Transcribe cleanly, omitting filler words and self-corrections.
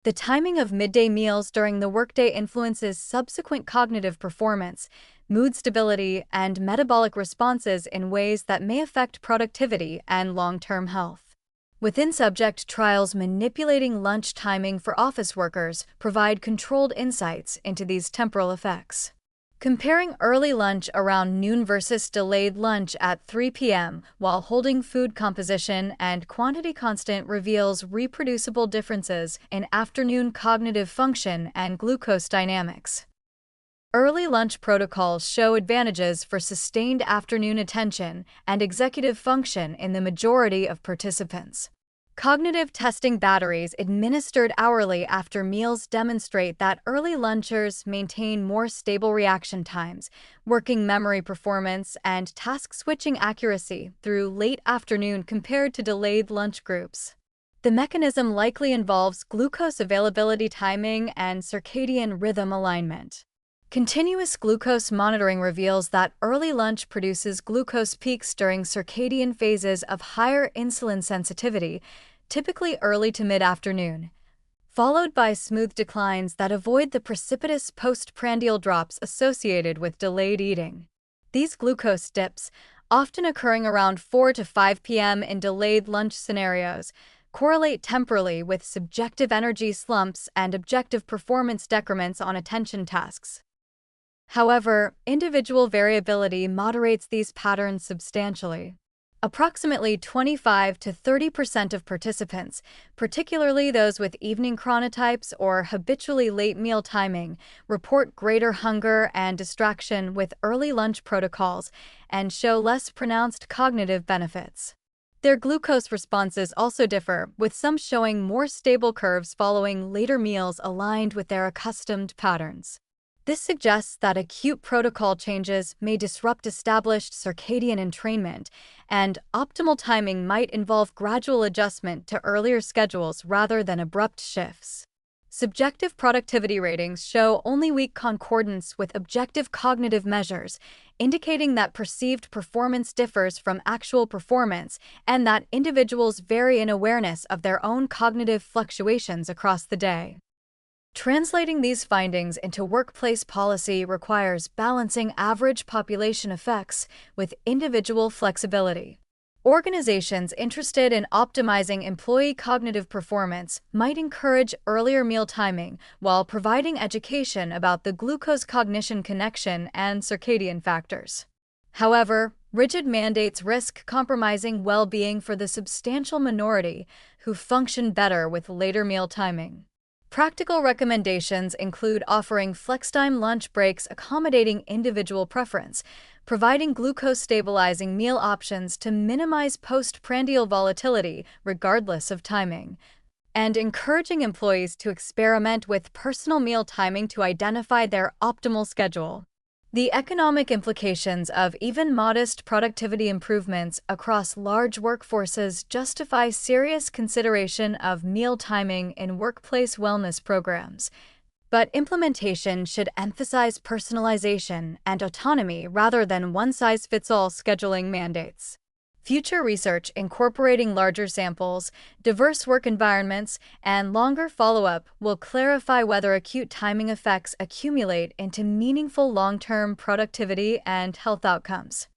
The timing of midday meals during the workday influences subsequent cognitive performance, mood stability, and metabolic responses in ways that may affect productivity and long-term health. Within subject trials, manipulating lunch timing for office workers provide controlled insights into these temporal effects. Comparing early lunch around noon versus delayed lunch at 3 p.m. while holding food composition and quantity constant reveals reproducible differences in afternoon cognitive function and glucose dynamics. Early lunch protocols show advantages for sustained afternoon attention and executive function in the majority of participants. Cognitive testing batteries administered hourly after meals demonstrate that early lunchers maintain more stable reaction times, working memory performance, and task switching accuracy through late afternoon compared to delayed lunch groups. The mechanism likely involves glucose availability timing and circadian rhythm alignment. Continuous glucose monitoring reveals that early lunch produces glucose peaks during circadian phases of higher insulin sensitivity, typically early to mid-afternoon, followed by smooth declines that avoid the precipitous postprandial drops associated with delayed eating. These glucose dips, often occurring around 4 to 5 p.m. in delayed lunch scenarios, correlate temporally with subjective energy slumps and objective performance decrements on attention tasks. However, individual variability moderates these patterns substantially. Approximately 25 to 30% of participants, particularly those with evening chronotypes or habitually late meal timing, report greater hunger and distraction with early lunch protocols and show less pronounced cognitive benefits. Their glucose responses also differ, with some showing more stable curves following later meals aligned with their accustomed patterns. This suggests that acute protocol changes may disrupt established circadian entrainment, and optimal timing might involve gradual adjustment to earlier schedules rather than abrupt shifts. Subjective productivity ratings show only weak concordance with objective cognitive measures, indicating that perceived performance differs from actual performance and that individuals vary in awareness of their own cognitive fluctuations across the day. Translating these findings into workplace policy requires balancing average population effects with individual flexibility. Organizations interested in optimizing employee cognitive performance might encourage earlier meal timing while providing education about the glucose-cognition connection and circadian factors. However, rigid mandates risk compromising well-being for the substantial minority who function better with later meal timing. Practical recommendations include offering flex-time lunch breaks accommodating individual preference, providing glucose-stabilizing meal options to minimize postprandial volatility regardless of timing, and encouraging employees to experiment with personal meal timing to identify their optimal schedule. The economic implications of even modest productivity improvements across large workforces justify serious consideration of meal timing in workplace wellness programs. But implementation should emphasize personalization and autonomy rather than one-size-fits-all scheduling mandates. Future research incorporating larger samples, diverse work environments, and longer follow-up will clarify whether acute timing effects accumulate into meaningful long-term productivity and health outcomes.